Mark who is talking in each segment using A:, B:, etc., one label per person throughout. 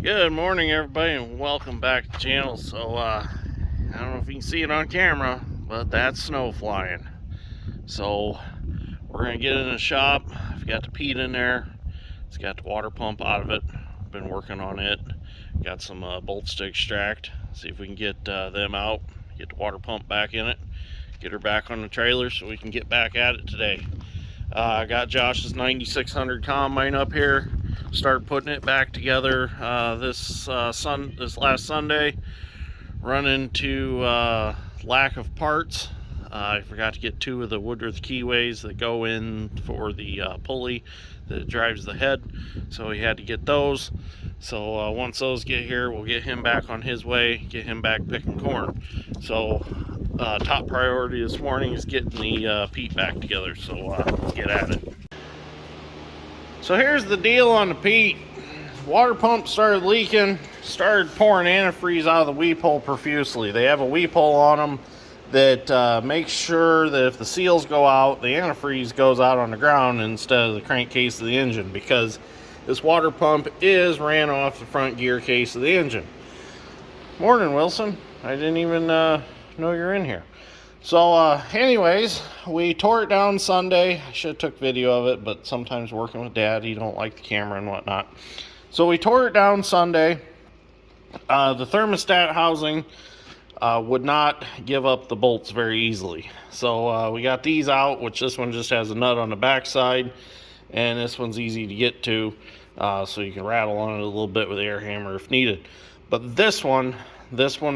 A: Good morning, everybody, and welcome back to the channel. So, I don't know if you can see it on camera, but that's snow flying. So, we're going to get in the shop. I've got the Pete in there. It's got the water pump out of it. Been working on it. Got some bolts to extract. See if we can get them out. Get the water pump back in it. Get her back on the trailer so we can get back at it today. I got Josh's 9600 combine up here. Started putting it back together this last Sunday. Run into lack of parts. I forgot to get two of the Woodruff keyways that go in for the pulley that drives the head, so we had to get those. So once those get here, we'll get him back on his way, get him back picking corn. So top priority this morning is getting the Pete back together, so let's get at it. So here's the deal on the Pete. Water pump started leaking, started pouring antifreeze out of the weep hole profusely. They have a weep hole on them that makes sure that if the seals go out, the antifreeze goes out on the ground instead of the crankcase of the engine, because this water pump is ran off the front gear case of the engine. Morning, Wilson. I didn't even know you're in here. So anyways, we tore it down Sunday. I should have took video of it, but sometimes working with Dad, he don't like the camera and whatnot. So we tore it down Sunday. The thermostat housing would not give up the bolts very easily. So we got these out, which this one just has a nut on the back side, and this one's easy to get to, so you can rattle on it a little bit with the air hammer if needed. But this one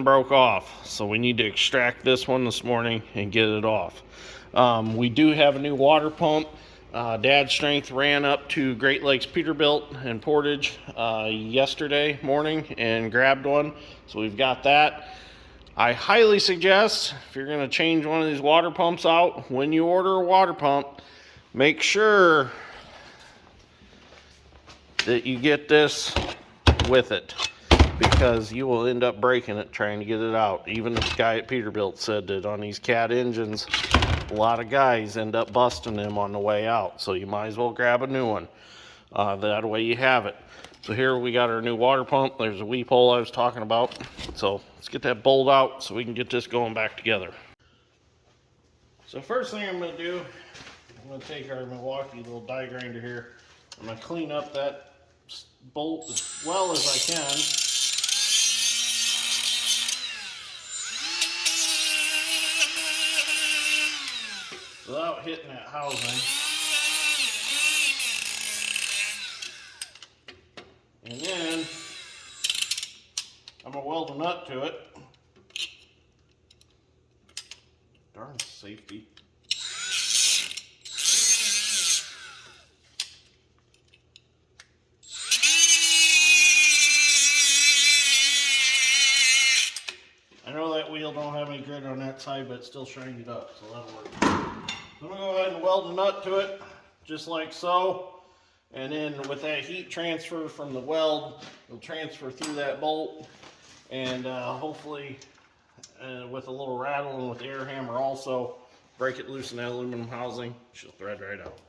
A: broke off, so we need to extract this one this morning and get it off. We do have a new water pump. Dad's Strength ran up to Great Lakes Peterbilt in Portage yesterday morning and grabbed one, so we've got that. I highly suggest, if you're going to change one of these water pumps out, when you order a water pump, make sure that you get this with it, because you will end up breaking it trying to get it out. Even the guy at Peterbilt said that on these Cat engines, a lot of guys end up busting them on the way out. So you might as well grab a new one. That way you have it. So here we got our new water pump. There's a weep hole I was talking about. So let's get that bolt out so we can get this going back together. So first thing I'm going to do, I'm going to take our Milwaukee little die grinder here. I'm going to clean up that bolt as well as I can. Without hitting that housing. And then I'm going to weld a nut to it. Darn safety. I know that wheel don't have any grit on that side, but it's still shined it up, so that'll work. I'm going to go ahead and weld a nut to it, just like so. And then with that heat transfer from the weld, it'll transfer through that bolt. And hopefully, with a little rattle and with the air hammer also, break it loose in that aluminum housing. She'll thread right out.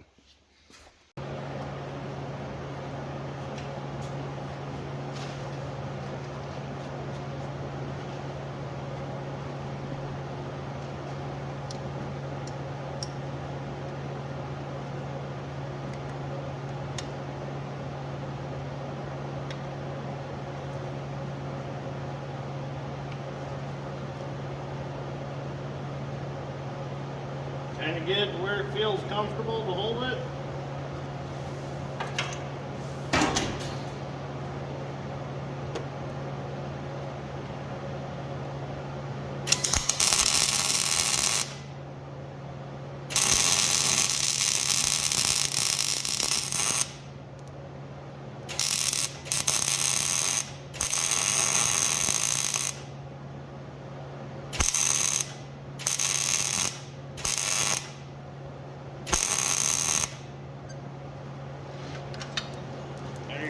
A: Kind of get it where it feels comfortable to hold it.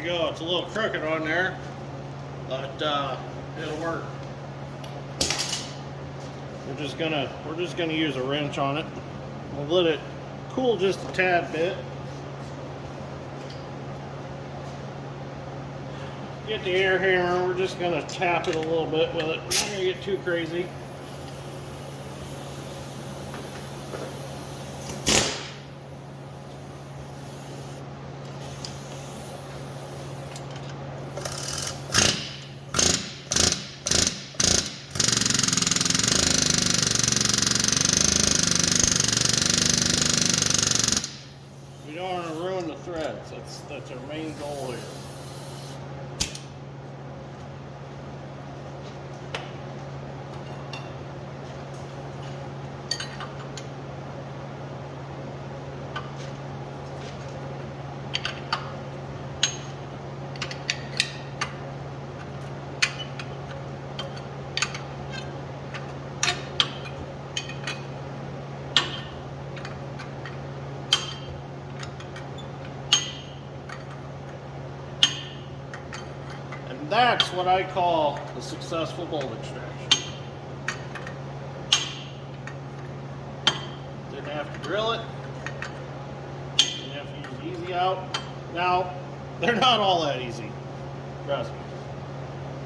A: Go. It's a little crooked on there, but it'll work. We're just gonna use a wrench on it. We'll let it cool just a tad bit. Get the air hammer, we're just going to tap it a little bit with it. We're not going to get too crazy. We don't want to ruin the threads. That's our main goal here. That's what I call a successful bolt extraction. Didn't have to drill it. Didn't have to use easy out. Now, they're not all that easy. Trust me.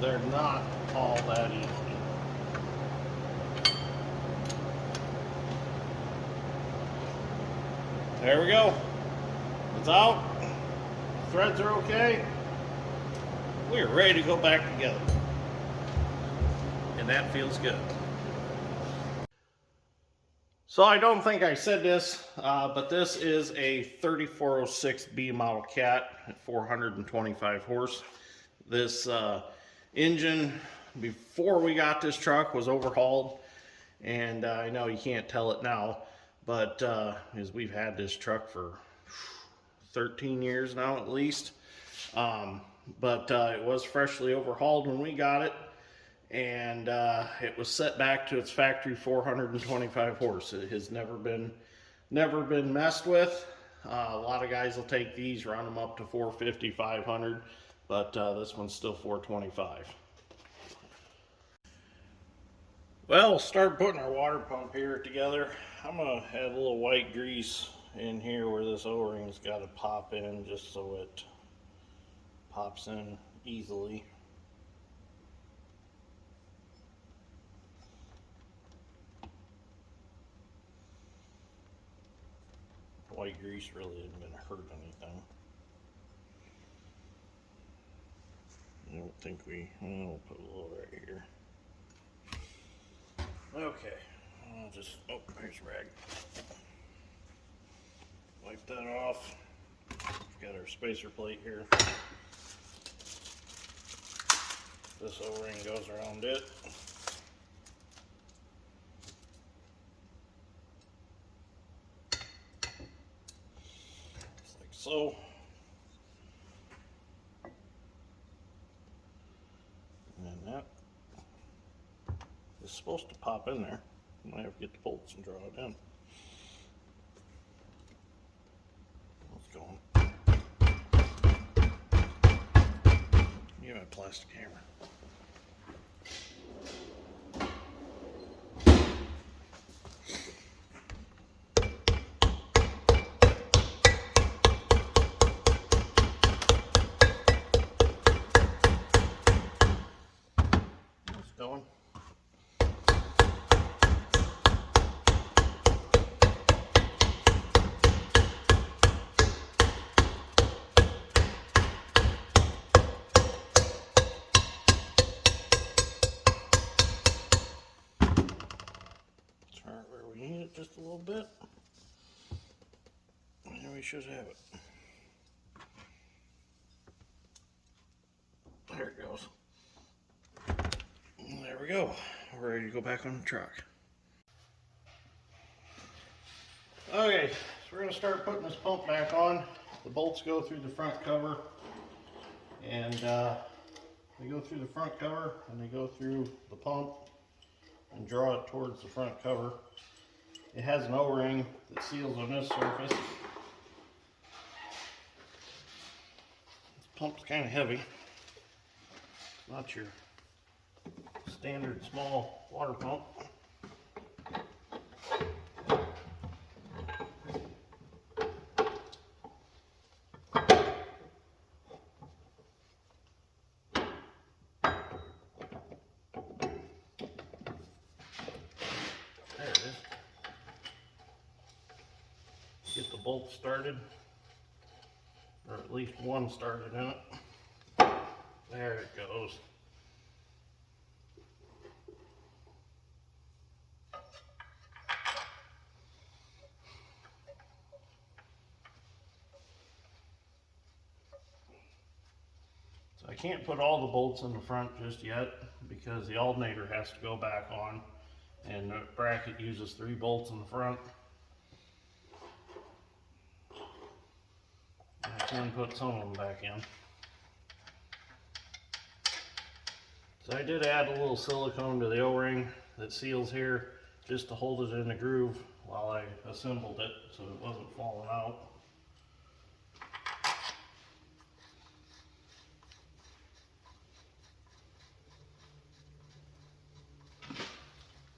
A: They're not all that easy. There we go. It's out. Threads are okay. We're ready to go back together. And that feels good. So I don't think I said this, but this is a 3406B model Cat at 425 horse. This engine, before we got this truck, was overhauled. And I know you can't tell it now, but as we've had this truck for 13 years now at least. But it was freshly overhauled when we got it, and it was set back to its factory 425 horse. It has never been messed with. A lot of guys will take these, run them up to 450, 500, but this one's still 425. Well, we'll start putting our water pump here together. I'm gonna add a little white grease in here where this O-ring's got to pop in, just so it pops in easily. White grease really isn't going to hurt anything. I don't think we'll put a little right here. Okay, I'll just, oh, here's a rag. Wipe that off. We've got our spacer plate here. This O-ring goes around it. Just like so. And then that is supposed to pop in there. Might have to get the bolts and draw it in. Let's go on. Give me a plastic hammer. Going. Turn it where we need it just a little bit, and we should have it. There it goes. There we go. We're ready to go back on the truck. Okay, so we're going to start putting this pump back on. The bolts go through the front cover, and they go through the front cover and they go through the pump and draw it towards the front cover. It has an O-ring that seals on this surface. This pump's kind of heavy. It's not your standard small water pump. bolt started, or at least one started in it. There it goes. So I can't put all the bolts in the front just yet because the alternator has to go back on, and the bracket uses 3 bolts in the front. I can put some of them back in. So I did add a little silicone to the O-ring that seals here just to hold it in the groove while I assembled it so it wasn't falling out.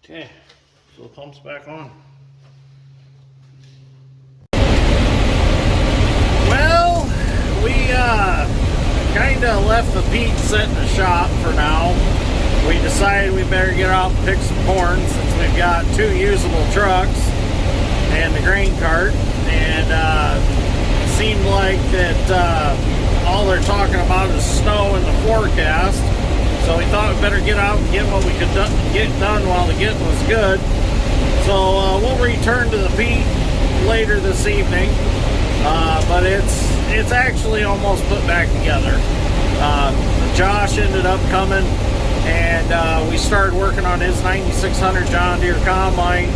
A: Okay, so the pump's back on. Well, we kind of left the Pete sit in the shop for now. We decided we better get out and pick some corn since we've got 2 usable trucks and the grain cart, and it seemed like that all they're talking about is snow in the forecast. So we thought we'd better get out and get what we could get done while the getting was good. So we'll return to the Pete later this evening, but it's actually almost put back together. Josh ended up coming, and we started working on his 9600 John Deere combine.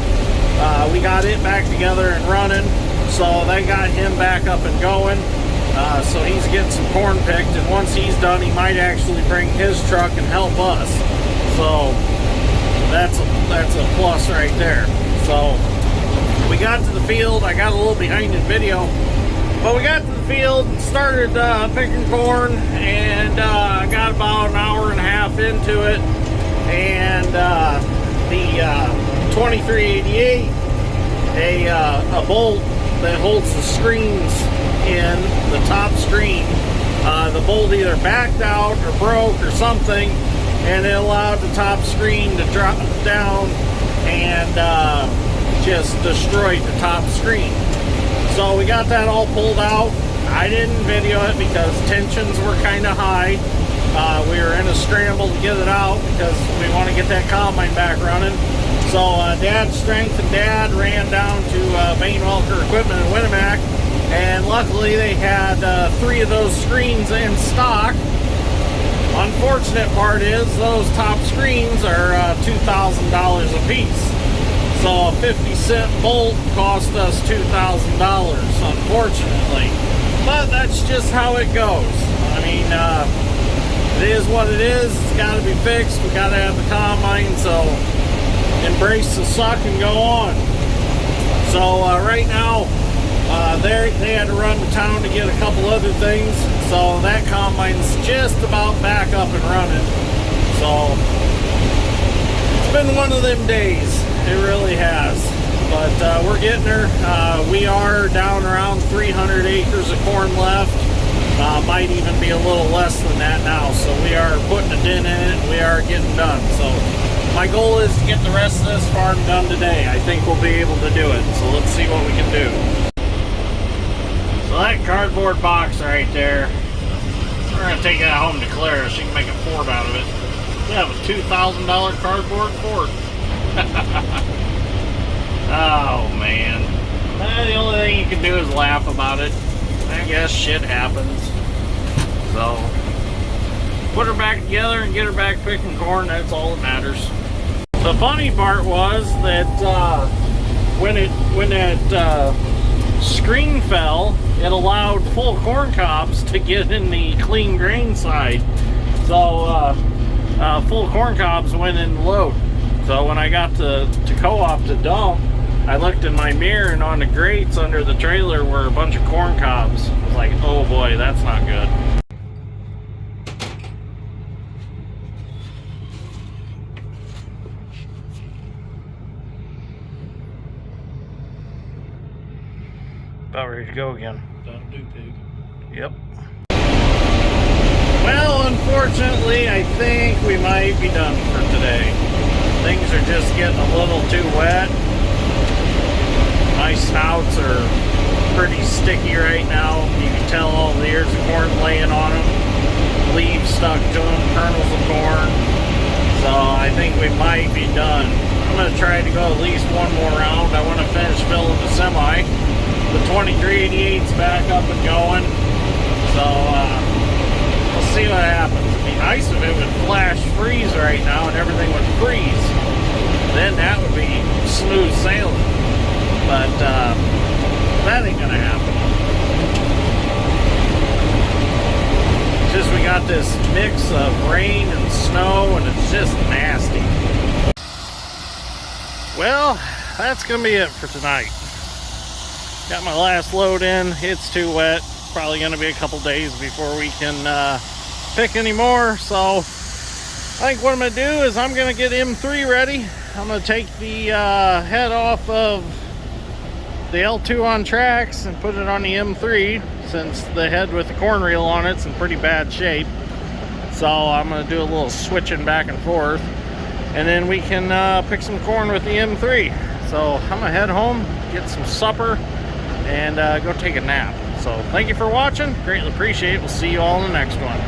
A: We got it back together and running, so that got him back up and going. So he's getting some corn picked, and once he's done, he might actually bring his truck and help us. So that's a plus right there. So we got to the field. I got a little behind in video, but we got to the field and started picking corn, and I got about an hour and a half into it, and the 2388, a bolt that holds the screens in the top screen, the bolt either backed out or broke or something, and it allowed the top screen to drop down and just destroyed the top screen. So we got that all pulled out. I didn't video it because tensions were kind of high. We were in a scramble to get it out because we want to get that combine back running. So Dad's Strength and Dad ran down to Bain Welker Equipment in Winamac, and luckily they had 3 of those screens in stock. Unfortunate part is those top screens are $2,000 a piece. So a 50-cent bolt cost us $2,000, unfortunately. But that's just how it goes. I mean, it is what it is. It's got to be fixed. We got to have the combine, so embrace the suck and go on. So right now, they had to run to town to get a couple other things, so that combine's just about back up and running. So it's been one of them days. It really has. But we're getting there. We are down around 300 acres of corn left. Might even be a little less than that now. So we are putting a dent in it. We are getting done. So my goal is to get the rest of this farm done today. I think we'll be able to do it. So let's see what we can do. So that cardboard box right there, we're going to take that home to Clara. She can make a fort out of it. We have a $2,000 cardboard fort. Oh man. The only thing you can do is laugh about it. I guess shit happens. So put her back together and get her back picking corn. That's all that matters. The funny part was that when that screen fell, it allowed full corn cobs to get in the clean grain side. So full corn cobs went in the load. So when I got to Co-op to dump, I looked in my mirror, and on the grates under the trailer were a bunch of corn cobs. I was like, oh boy, that's not good. About ready to go again.
B: That'll do, pig.
A: Yep. Well, unfortunately, I think we might be done for today. Things are just getting a little too wet. My snouts are pretty sticky right now. You can tell all the ears of corn laying on them, leaves stuck to them, kernels of corn. So I think we might be done. I'm going to try to go at least one more round. I want to finish filling the semi. The 2388's back up and going. So we'll see what happens. It'd be nice if it would flash freeze right now and everything would freeze. Then that would be smooth sailing. But that ain't gonna happen. Just we got this mix of rain and snow and it's just nasty. Well, that's gonna be it for tonight. Got my last load in. It's too wet. Probably gonna be a couple days before we can pick any more. So I think what I'm gonna do is I'm gonna get M3 ready. I'm gonna take the head off of the L2 on tracks and put it on the M3, since the head with the corn reel on it's in pretty bad shape. So I'm gonna do a little switching back and forth, and then we can pick some corn with the M3. So I'm gonna head home, get some supper, and go take a nap. So thank you for watching. Greatly appreciate it. We'll see you all in the next one.